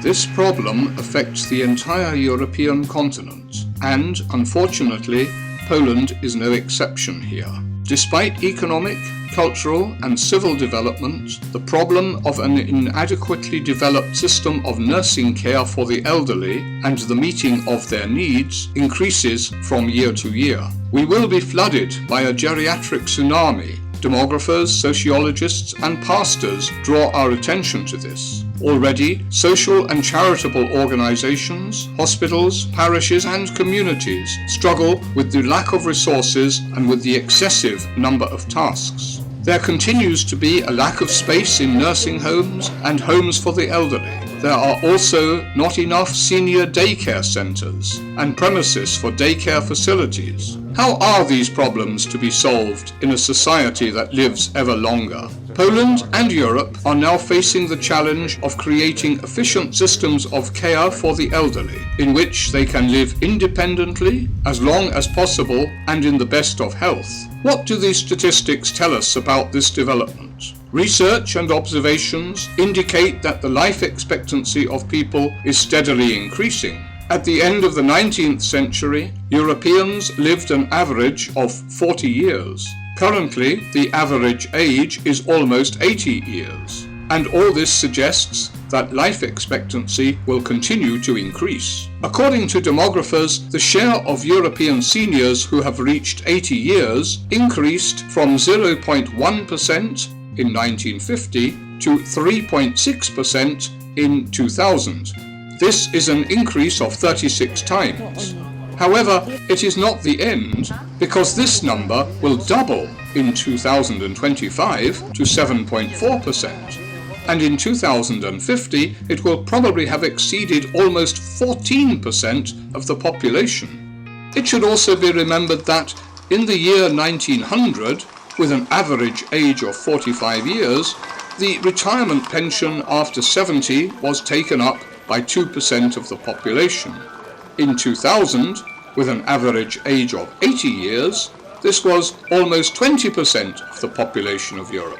This problem affects the entire European continent, and, unfortunately, Poland is no exception here. Despite economic, cultural and civil development, the problem of an inadequately developed system of nursing care for the elderly and the meeting of their needs increases from year to year. We will be flooded by a geriatric tsunami. Demographers, sociologists and pastors draw our attention to this. Already, social and charitable organizations, hospitals, parishes and communities struggle with the lack of resources and with the excessive number of tasks. There continues to be a lack of space in nursing homes and homes for the elderly. There are also not enough senior daycare centres and premises for daycare facilities. How are these problems to be solved in a society that lives ever longer? Poland and Europe are now facing the challenge of creating efficient systems of care for the elderly, in which they can live independently, as long as possible, and in the best of health. What do these statistics tell us about this development? Research and observations indicate that the life expectancy of people is steadily increasing. At the end of the 19th century, Europeans lived an average of 40 years. Currently, the average age is almost 80 years, and all this suggests that life expectancy will continue to increase. According to demographers, the share of European seniors who have reached 80 years increased from 0.1% in 1950 to 3.6% in 2000. This is an increase of 36 times. However, it is not the end, because this number will double in 2025 to 7.4%, and in 2050 it will probably have exceeded almost 14% of the population. It should also be remembered that in the year 1900, with an average age of 45 years, the retirement pension after 70 was taken up by 2% of the population. In 2000, with an average age of 80 years, this was almost 20% of the population of Europe.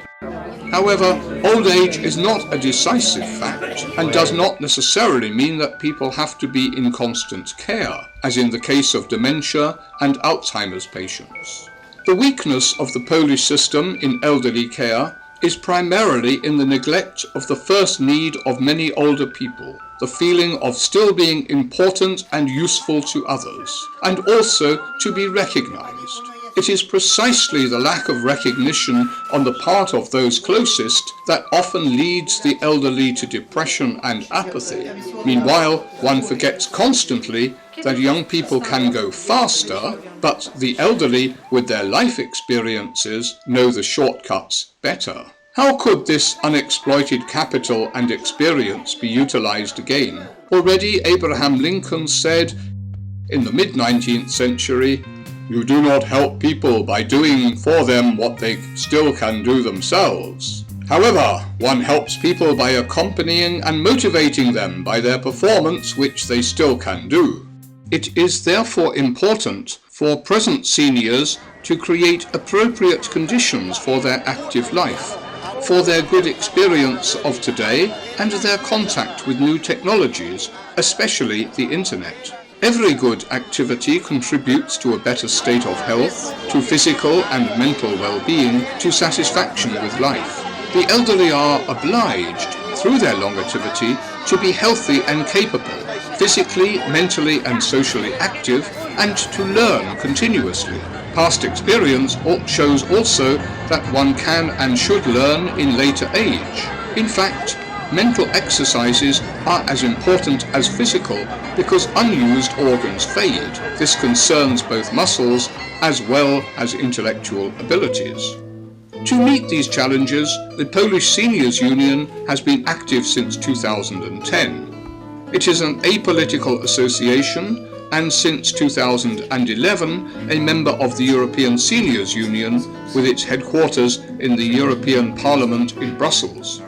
However, old age is not a decisive fact and does not necessarily mean that people have to be in constant care, as in the case of dementia and Alzheimer's patients. The weakness of the Polish system in elderly care is primarily in the neglect of the first need of many older people, the feeling of still being important and useful to others, and also to be recognized. It is precisely the lack of recognition on the part of those closest that often leads the elderly to depression and apathy. Meanwhile, one forgets constantly that young people can go faster, but the elderly, with their life experiences, know the shortcuts better. How could this unexploited capital and experience be utilized again? Already Abraham Lincoln said, in the mid-19th century, "You do not help people by doing for them what they still can do themselves. However, one helps people by accompanying and motivating them by their performance which they still can do." It is therefore important for present seniors to create appropriate conditions for their active life, for their good experience of today and their contact with new technologies, especially the internet. Every good activity contributes to a better state of health, to physical and mental well-being, to satisfaction with life. The elderly are obliged, through their longevity, to be healthy and capable, physically, mentally and socially active, and to learn continuously. Past experience shows also that one can and should learn in later age. In fact, mental exercises are as important as physical because unused organs fade. This concerns both muscles as well as intellectual abilities. To meet these challenges, the Polish Seniors Union has been active since 2010. It is an apolitical association and since 2011 a member of the European Seniors Union with its headquarters in the European Parliament in Brussels.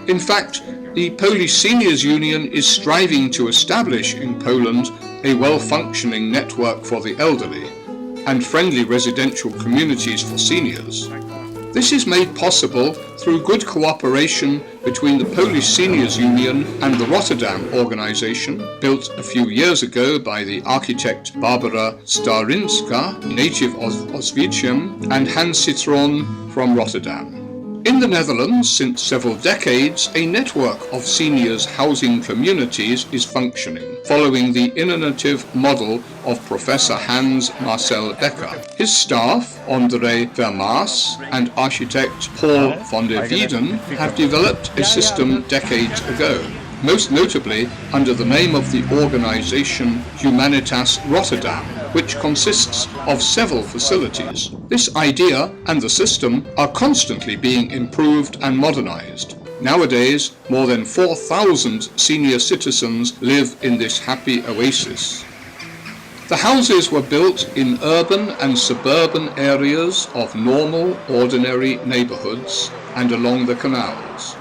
In fact, the Polish Seniors Union is striving to establish in Poland a well-functioning network for the elderly and friendly residential communities for seniors. This is made possible through good cooperation between the Polish Seniors Union and the Rotterdam organisation, built a few years ago by the architect Barbara Starinska, native of Oswiecim, and Hans Citron from Rotterdam. In the Netherlands, since several decades, a network of seniors housing communities is functioning, following the innovative model of Professor Hans Marcel Becker. His staff, André Vermaas and architect Paul van der Wieden, have developed a system decades ago, most notably under the name of the organisation Humanitas Rotterdam, which consists of several facilities. This idea and the system are constantly being improved and modernized. Nowadays, more than 4,000 senior citizens live in this happy oasis. The houses were built in urban and suburban areas of normal, ordinary neighborhoods and along the canals.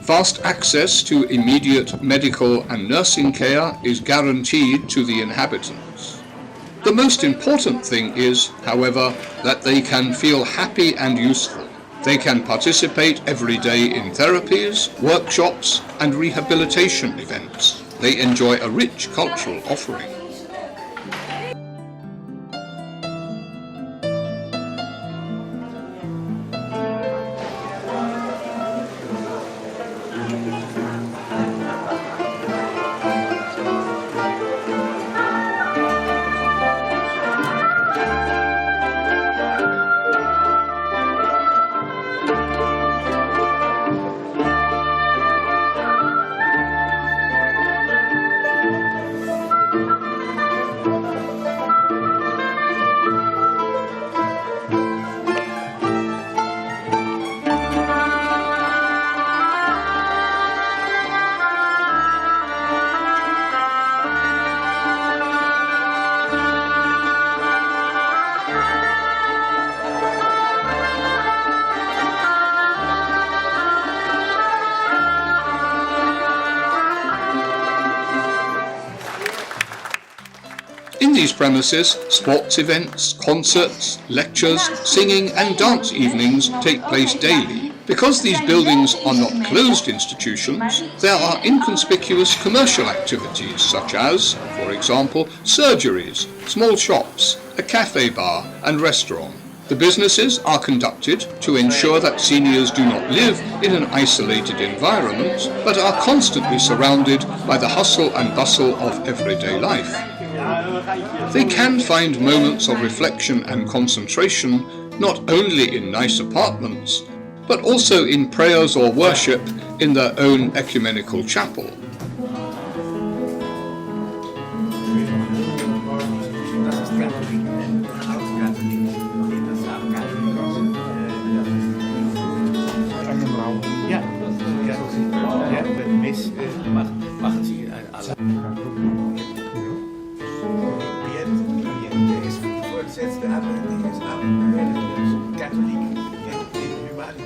Fast access to immediate medical and nursing care is guaranteed to the inhabitants. The most important thing is, however, that they can feel happy and useful. They can participate every day in therapies, workshops, and rehabilitation events. They enjoy a rich cultural offering. In these premises, sports events, concerts, lectures, singing and dance evenings take place daily. Because these buildings are not closed institutions, there are inconspicuous commercial activities such as, for example, surgeries, small shops, a cafe bar and restaurant. The businesses are conducted to ensure that seniors do not live in an isolated environment, but are constantly surrounded by the hustle and bustle of everyday life. They can find moments of reflection and concentration not only in nice apartments, but also in prayers or worship in their own ecumenical chapel.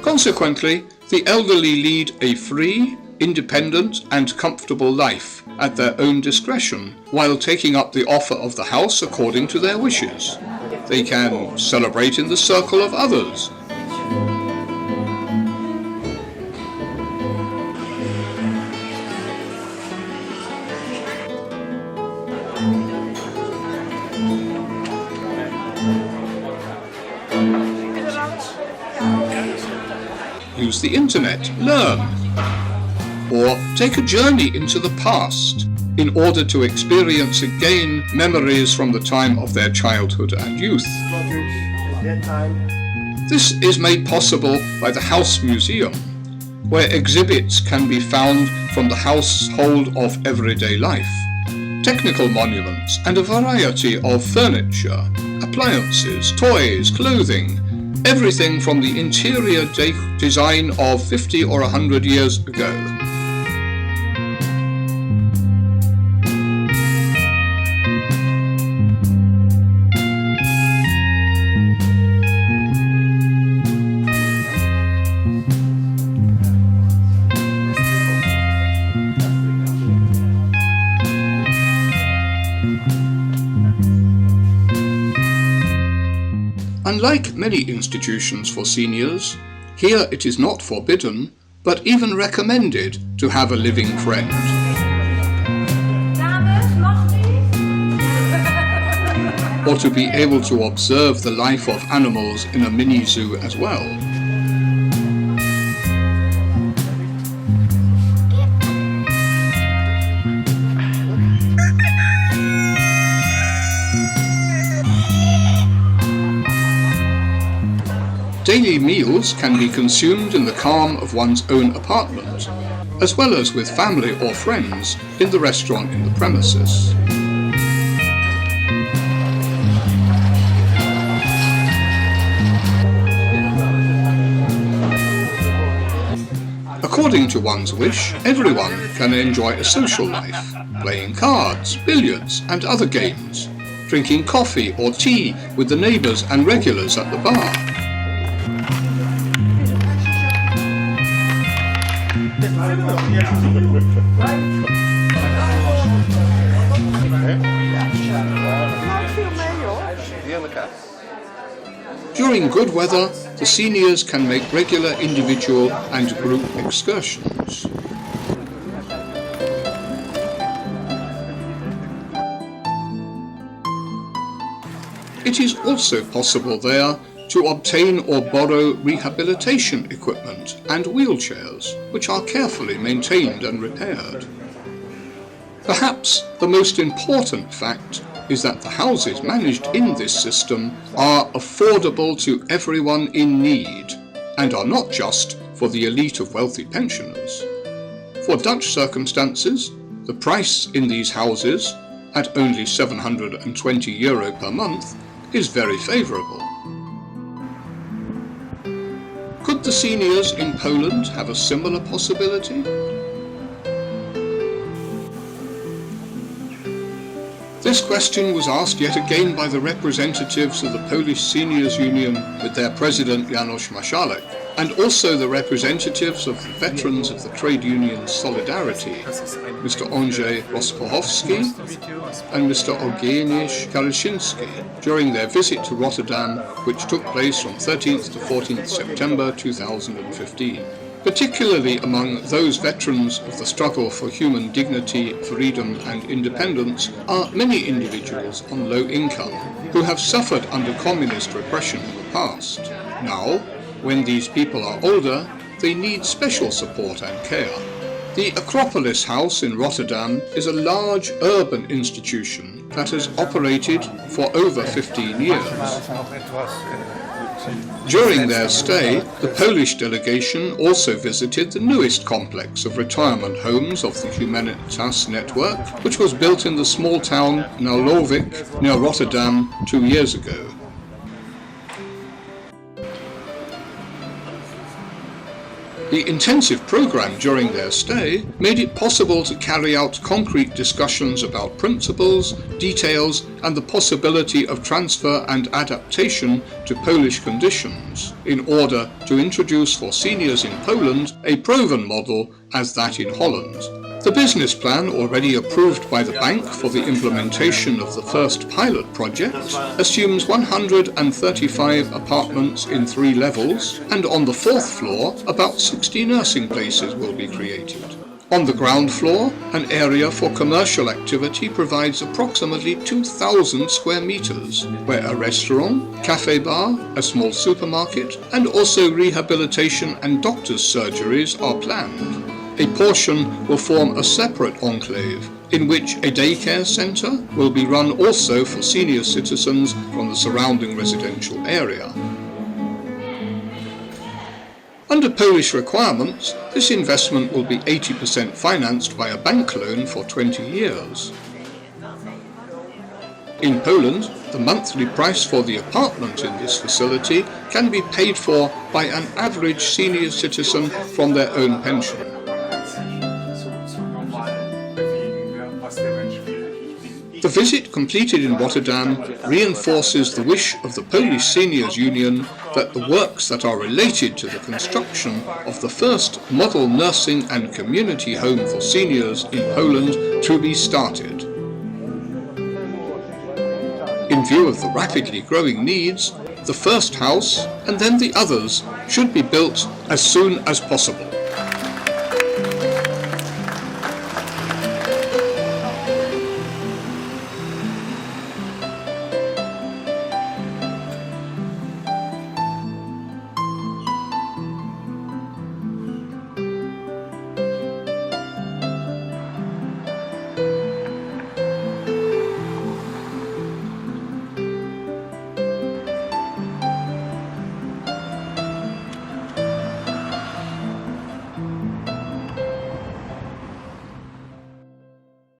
Consequently, the elderly lead a free, independent and comfortable life at their own discretion, while taking up the offer of the house according to their wishes. They can celebrate in the circle of others. Use the internet, learn, or take a journey into the past in order to experience again memories from the time of their childhood and youth. This is made possible by the House Museum, where exhibits can be found from the household of everyday life, technical monuments and a variety of furniture, appliances, toys, clothing, everything from the interior design of 50 or 100 years ago. Unlike many institutions for seniors, here it is not forbidden, but even recommended to have a living friend. Or to be able to observe the life of animals in a mini zoo as well. Daily meals can be consumed in the calm of one's own apartment, as well as with family or friends in the restaurant in the premises. According to one's wish, everyone can enjoy a social life, playing cards, billiards and other games, drinking coffee or tea with the neighbours and regulars at the bar. During good weather, the seniors can make regular individual and group excursions. It is also possible there to obtain or borrow rehabilitation equipment and wheelchairs, which are carefully maintained and repaired. Perhaps the most important fact is that the houses managed in this system are affordable to everyone in need, and are not just for the elite of wealthy pensioners. For Dutch circumstances, the price in these houses, at only €720 per month, is very favourable. Could the seniors in Poland have a similar possibility? This question was asked yet again by the representatives of the Polish Seniors Union with their president Janusz Marszałek, and also the representatives of the veterans of the trade union Solidarity, Mr. Andrzej Turula and Mr. Eugeniusz Kalaszyński, during their visit to Rotterdam, which took place from 13th to 14th September 2015. Particularly among those veterans of the struggle for human dignity, freedom and independence are many individuals on low income who have suffered under communist repression in the past. Now, when these people are older, they need special support and care. The Acropolis House in Rotterdam is a large urban institution that has operated for over 15 years. During their stay, the Polish delegation also visited the newest complex of retirement homes of the Humanitas network, which was built in the small town Narlowik near Rotterdam 2 years ago. The intensive program during their stay made it possible to carry out concrete discussions about principles, details, and the possibility of transfer and adaptation to Polish conditions in order to introduce for seniors in Poland a proven model as that in Holland. The business plan, already approved by the bank for the implementation of the first pilot project, assumes 135 apartments in 3 levels, and on the 4th floor, about 60 nursing places will be created. On the ground floor, an area for commercial activity provides approximately 2,000 square meters, where a restaurant, cafe bar, a small supermarket, and also rehabilitation and doctor's surgeries are planned. A portion will form a separate enclave, in which a daycare centre will be run also for senior citizens from the surrounding residential area. Under Polish requirements, this investment will be 80% financed by a bank loan for 20 years. In Poland, the monthly price for the apartment in this facility can be paid for by an average senior citizen from their own pension. The visit completed in Rotterdam reinforces the wish of the Polish Seniors Union that the works that are related to the construction of the first model nursing and community home for seniors in Poland to be started. In view of the rapidly growing needs, The first house, and then the others, should be built as soon as possible.